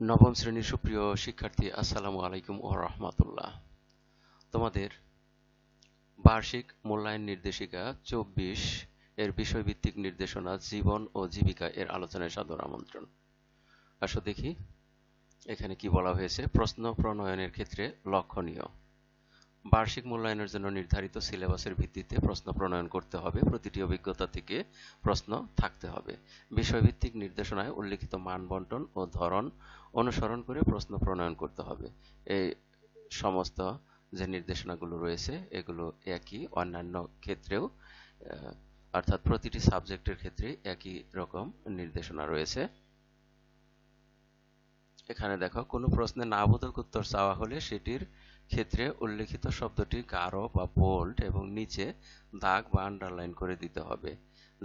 নবম শ্রেণীর সুপ্রিয় শিক্ষার্থী, আসসালামু আলাইকুম ওয়া রাহমাতুল্লাহ। তোমাদের বার্ষিক মূল্যায়ন নির্দেশিকা 24 এর বিষয়ভিত্তিক নির্দেশনা জীবন ও জীবিকা এর আলোচনায় সাদর আমন্ত্রণ। আসো দেখি এখানে কি বলা হয়েছে। প্রশ্ন প্রণয়নের ক্ষেত্রে লক্ষণীয়: বার্ষিক মূল্যায়নের জন্য নির্ধারিত সিলেবাসের ভিত্তিতে প্রশ্ন প্রণয়ন করতে হবে। প্রতিটি অভিজ্ঞতা থেকে প্রশ্ন থাকতে হবে। বিষয়ভিত্তিক নির্দেশনায় উল্লিখিত মান বণ্টন ও ধরন অনুসরণ করে প্রশ্ন প্রণয়ন করতে হবে। এই সমস্ত যে নির্দেশনাগুলো রয়েছে এগুলো একই অন্যান্য ক্ষেত্রেও, অর্থাৎ প্রতিটি সাবজেক্টের ক্ষেত্রে একই রকম নির্দেশনা রয়েছে। এখানে দেখো, কোনো প্রশ্নে না বোধক উত্তর চাওয়া হলে সেটির ক্ষেত্রে উল্লেখিত শব্দটি গাঢ় বা বোল্ড এবং নিচে দাগ বা আন্ডারলাইন করে দিতে হবে,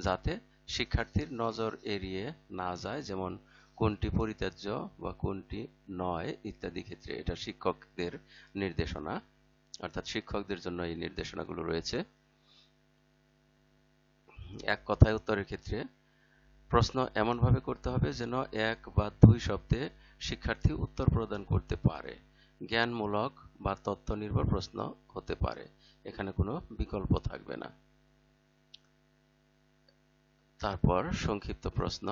যাতে শিক্ষার্থীর নজর এড়িয়ে না যায়, যেমন কোনটি পরিত্যাজ্য বা কোনটি নয় ইত্যাদি ক্ষেত্রে। এটা শিক্ষকদের নির্দেশনা, অর্থাৎ শিক্ষকদের জন্য এই নির্দেশনাগুলো রয়েছে। এক কথায় উত্তরের ক্ষেত্রে প্রশ্ন এমনভাবে করতে হবে যেন এক বা দুই শব্দে শিক্ষার্থী উত্তর প্রদান করতে পারে। জ্ঞানমূলক বা তথ্য নির্ভর প্রশ্ন হতে পারে, এখানে কোনো বিকল্প থাকবে না। তারপর সংক্ষিপ্ত প্রশ্ন।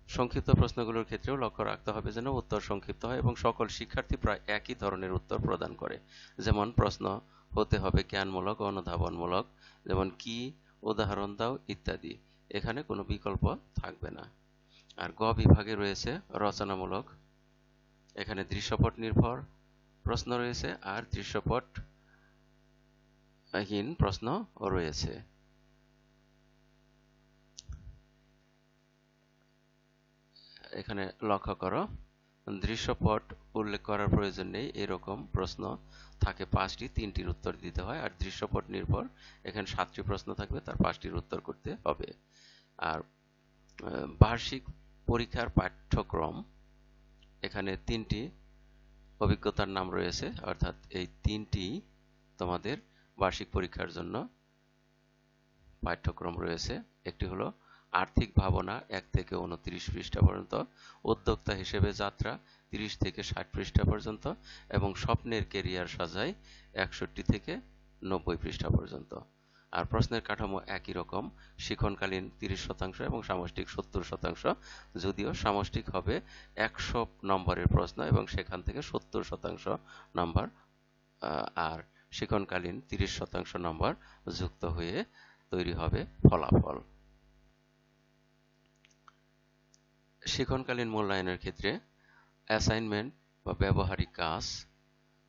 সংক্ষিপ্ত প্রশ্নগুলোর ক্ষেত্রেও লক্ষ্য রাখতে হবে যেন উত্তর সংক্ষিপ্ত হয় এবং সকল শিক্ষার্থী প্রায় একই ধরনের উত্তর প্রদান করে। যেমন প্রশ্ন হতে হবে জ্ঞানমূলক ও অনুধাবনমূলক, যেমন কি, উদাহরণ দাও ইত্যাদি। এখানে কোনো বিকল্প থাকবে না। আর গ বিভাগে রয়েছে রচনামূলক। এখানে দৃশ্যপট নির্ভর প্রশ্ন রয়েছে আর দৃশ্যপটহীন প্রশ্ন রয়েছে। এখানে লক্ষ্য করো, দৃশ্যপট উল্লেখ করার প্রয়োজন নেই, এরকম প্রশ্ন থাকে 5টি, 3টির উত্তর দিতে হয়। আর দৃশ্যপট নির্ভর এখানে 7টি প্রশ্ন থাকবে, তার 5টির উত্তর করতে হবে। আর বার্ষিক পরীক্ষার পাঠ্যক্রম, এখানে 3টি অভিজ্ঞতার নাম রয়েছে, অর্থাৎ এই 3টি তোমাদের বার্ষিক পরীক্ষার জন্য পাঠ্যক্রম রয়েছে। একটি হলো আর্থিক ভাবনা 1 থেকে 29 পৃষ্ঠা পর্যন্ত, উদ্যোক্তা হিসেবে যাত্রা 30 থেকে 60 পৃষ্ঠা পর্যন্ত এবং স্বপ্নের কেরিয়ার সাজাই 61 থেকে 90 পৃষ্ঠা পর্যন্ত। আর প্রশ্নের কাঠামো একই রকম, শিক্ষণকালীন 30% এবং সামষ্টিক 70%, যদিও সামষ্টিক হবে 100 নম্বরের প্রশ্ন এবং সেখান থেকে 70% নম্বর, আর শিক্ষণকালীন 30% নম্বর যুক্ত হয়ে তৈরি হবে ফলাফল। শিক্ষণকালীন মূল্যায়নের ক্ষেত্রে অ্যাসাইনমেন্ট বা ব্যবহারিক কাজ,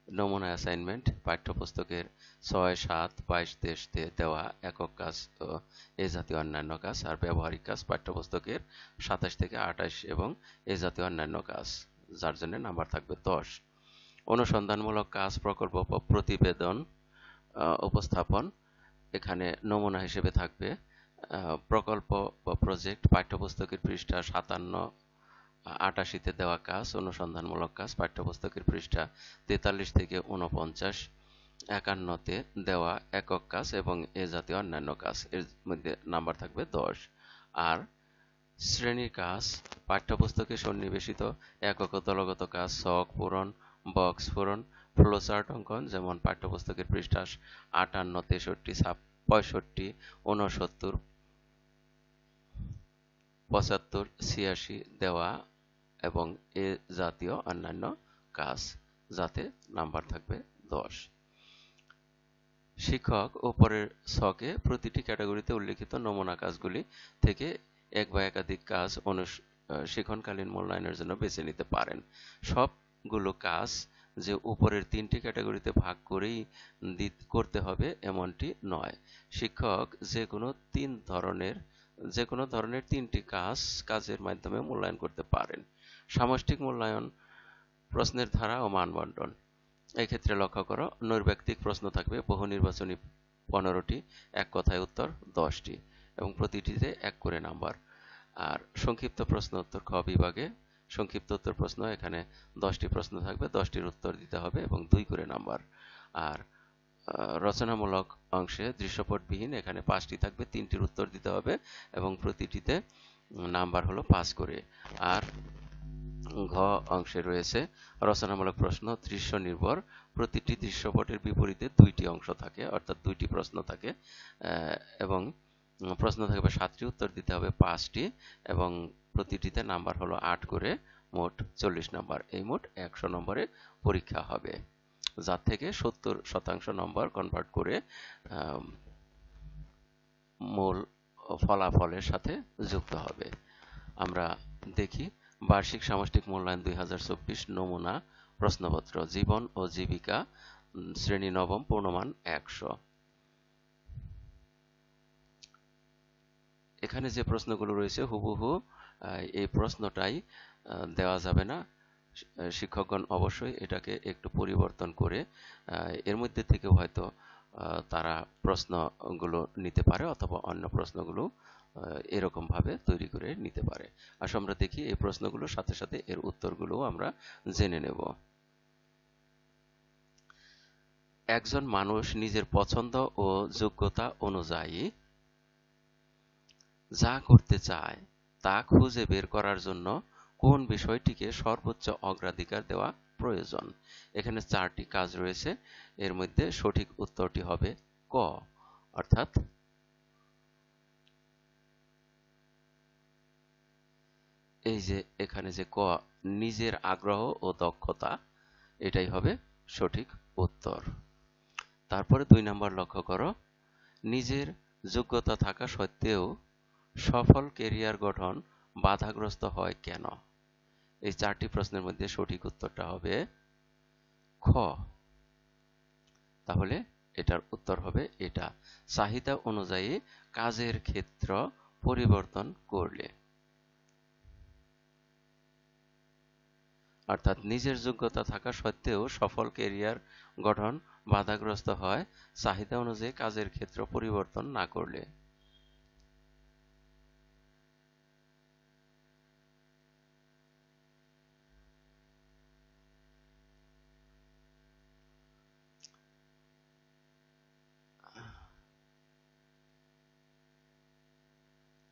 নমুনা অ্যাসাইনমেন্ট পাঠ্যপুস্তকের 6, 7, 22, 23-তে দেওয়া একক কাজ ও এ জাতীয় অন্যান্য কাজ, আর ব্যবহারিক কাজ পাঠ্যপুস্তকের 27 থেকে 28 এবং এ জাতীয় অন্যান্য কাজ, যার জন্য নাম্বার থাকবে 10। অনুসন্ধানমূলক কাজ, প্রকল্প বা প্রতিবেদন উপস্থাপন, এখানে নমুনা হিসেবে থাকবে প্রকল্প বা প্রজেক্ট পাঠ্যপুস্তকের পৃষ্ঠা 57-88-তে দেওয়া কাজ, অনুসন্ধানমূলক কাজ পাঠ্যপুস্তকের পৃষ্ঠা 43 থেকে 49, 51-তে দেওয়া একক কাজ এবং এ জাতীয় অন্যান্য কাজ, এর মধ্যে নাম্বার থাকবে 10। আর শ্রেণীর কাজ, পাঠ্যপুস্তকে সন্নিবেশিত একক ও দলগত কাজ, ছক পূরণ, বক্স পূরণ, ফ্লোচার্ট অঙ্কন, যেমন পাঠ্যপুস্তকের পৃষ্ঠা 58, 63, 65, 69, 75, 86 দেওয়া এবং এ জাতীয় অন্যান্য কাজ, যাতে নাম্বার থাকবে 10। শিক্ষক উপরের ছকে প্রতিটি ক্যাটাগরিতে উল্লিখিত নমুনা কাজগুলি থেকে এক বা একাধিক কাজ শিক্ষণকালীন মূল্যায়নের জন্য বেছে নিতে পারেন। সবগুলো কাজ যে উপরের 3টি ক্যাটাগরিতে ভাগ করেই করতে হবে এমনটি নয়। শিক্ষক যে কোনো ধরনের 3টি কাজের মাধ্যমে মূল্যায়ন করতে পারেন। সামষ্টিক মূল্যায়ন, প্রশ্নের ধারা ও মান বণ্টন। এই ক্ষেত্রে লক্ষ্য করো, নৈর্ব্যক্তিক প্রশ্ন থাকবে বহু নির্বাচনী 15টি, এক কথায় উত্তর 10টি এবং প্রতিটিতে 1 করে নাম্বার। আর সংক্ষিপ্ত প্রশ্ন উত্তর খ বিভাগে সংক্ষিপ্ত উত্তর প্রশ্ন, এখানে 10টি প্রশ্ন থাকবে, 10টির উত্তর দিতে হবে এবং 2 করে নাম্বার। আর রচনামূলক অংশে দৃশ্যপটবিহীন, এখানে 5টি থাকবে, 3টির উত্তর দিতে হবে এবং প্রতিটিতে নাম্বার হলো 5 করে। আর ঘ অংশে রয়েছে রচনামূলক প্রশ্ন, দৃশ্য নির্ভর। প্রতিটি দৃশ্যপটের বিপরীতে 2টি অংশ থাকে, অর্থাৎ 2টি প্রশ্ন থাকে, এবং প্রশ্ন থাকবে 7টি, উত্তর দিতে হবে 5টি, এবং প্রতিটিতে নাম্বার হলো 8 করে, মোট 40 নাম্বার। এই মোট 100 নম্বরে পরীক্ষা হবে, যার থেকে 70% নম্বর কনভার্ট করে মূল ফলাফলের সাথে যুক্ত হবে। আমরা দেখি বার্ষিক সামষ্টিক মূল্যায়ন 2024 নমুনা প্রশ্নপত্র, জীবন ও জীবিকা, শ্রেণী নবম, পূর্ণমান 100। এখানে যে প্রশ্নগুলো রয়েছে হুবহু এই প্রশ্নটাই দেওয়া যাবে না। শিক্ষকগণ অবশ্যই এটাকে একটু পরিবর্তন করে এর মধ্যে থেকে হয়তো তারা প্রশ্নগুলো নিতে পারে, অথবা অন্য প্রশ্নগুলো এরকম ভাবে তৈরি করে নিতে পারে। আসলে আমরা দেখি এই প্রশ্নগুলোর সাথে সাথে এর উত্তরগুলো আমরা জেনে নেব। একজন মানুষ নিজের পছন্দ ও যোগ্যতা অনুযায়ী যা করতে চায় তা খুঁজে বের করার জন্য কোন বিষয়টিকে সর্বোচ্চ অগ্রাধিকার দেওয়া প্রয়োজন? এখানে 4টি কাজ রয়েছে, এর মধ্যে সঠিক উত্তরটি হবে ক, অর্থাৎ এই যে এখানে যে ক, নিজের আগ্রহ ও দক্ষতা, এটাই হবে সঠিক উত্তর। তারপরে 2 নাম্বার লক্ষ্য করো, নিজের যোগ্যতা থাকা সত্ত্বেও সফল ক্যারিয়ার গঠন বাধাগ্রস্ত হয় কেন? এই 4টি প্রশ্নের মধ্যে সঠিক উত্তরটা হবে খ। তাহলে এটার উত্তর হবে এটা, চাহিদা অনুযায়ী কাজের ক্ষেত্র পরিবর্তন করলে। অর্থাৎ নিজের যোগ্যতা থাকা সত্ত্বেও সফল ক্যারিয়ার গঠন বাধাগ্রস্ত হয় চাহিদা অনুযায়ী কাজের ক্ষেত্র পরিবর্তন না করলে।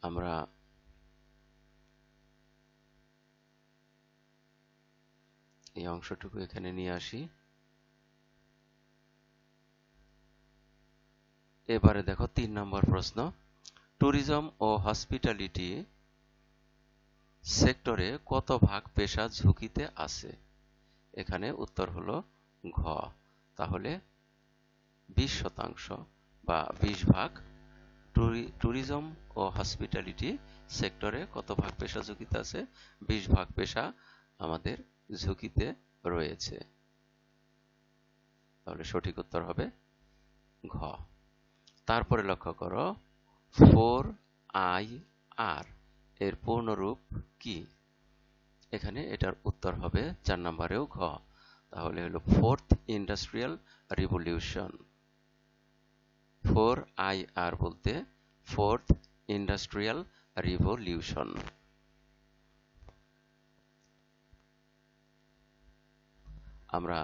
আমরা এই অংশটুকু এখানে নিয়ে আসি। এবারে দেখো 3 নম্বর প্রশ্ন, ট্যুরিজম ও হসপিটালিটি সেক্টরে কত ভাগ পেশা ঝুঁকিতে আছে? এখানে উত্তর হলো ঘ, তাহলে 20% বা 20 ভাগ। ট্যুরিজম ও হসপিটালিটি সেক্টরে কত ভাগ পেশা ঝুঁকিতে আছে? 20 ভাগ পেশা আমাদের ঝুঁকিতে রয়েছে। তাহলে সঠিক উত্তর হবে ঘ। তারপরে লক্ষ্য করো 4IR এর পূর্ণরূপ কি? এখানে এটার উত্তর হবে 4 নম্বরেও ঘ, তাহলে হলো ফোর্থ ইন্ডাস্ট্রিয়াল রিভলিউশন। 4IR বলতে ফোর্থ ইন্ডাস্ট্রিয়াল রিভলিউশন। আমরা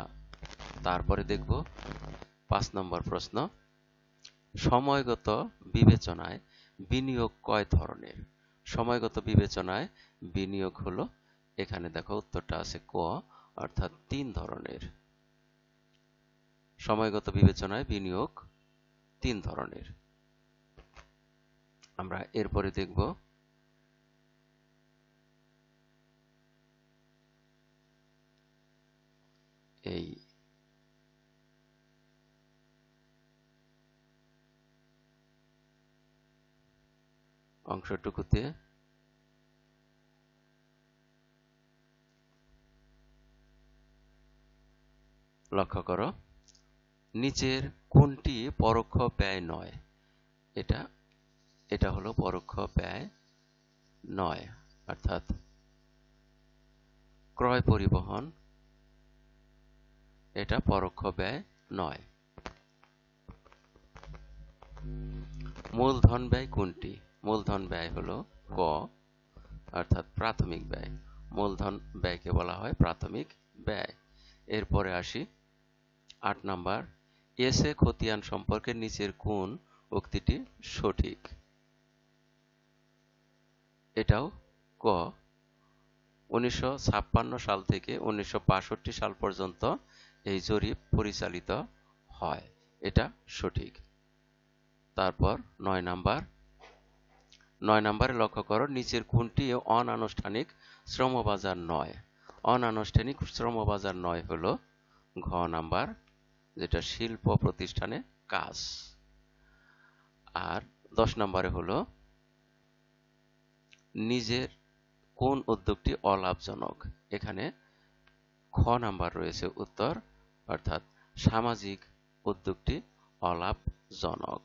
তারপরে দেখব 5 নম্বর প্রশ্ন, সময়গত বিবেচনায় বিনিয়োগ কয় ধরনের? সময়গত বিবেচনায় বিনিয়োগ হলো, এখানে দেখো উত্তরটা আছে ক, অর্থাৎ 3 ধরনের। সময়গত বিবেচনায় বিনিয়োগ 3 ধরনের। আমরা এরপরে দেখব এই অংশটুকুতে লক্ষ্য করো, নিচের কোনটি পরোক্ষ ব্যয় নয়? এটা হলো পরোক্ষ ব্যয় নয়, অর্থাৎ ক্রয় পরিবহন, এটা পরোক্ষ ব্যয় নয়। মূলধন ব্যয় কোনটি? মূলধন ব্যয় হলো ক, অর্থাৎ প্রাথমিক ব্যয়। মূলধন ব্যয়কে বলা হয় প্রাথমিক ব্যয়। এরপরে আসি 8 নাম্বার, এসে খতিয়ান সম্পর্কে নিচের কোন উক্তিটি সঠিক? এটাও ক 1956 সাল থেকে 1962 সাল পর্যন্ত এই জরিপ পরিচালিত হয়। এটা সঠিক। তারপর 9 নাম্বারে লক্ষ্য করো, নিচের কোনটি অনানুষ্ঠানিক শ্রমবাজার নয়? অনানুষ্ঠানিক শ্রমবাজার নয় হলো ঘ নাম্বার, যেটা শিল্প প্রতিষ্ঠানে কাজ। আর 10 নাম্বারে হলো নিজের কোন উদ্যোগটি অলাভজনক? এখানে খ নাম্বার রয়েছে উত্তর, অর্থাৎ সামাজিক উদ্যোগটি অলাভজনক।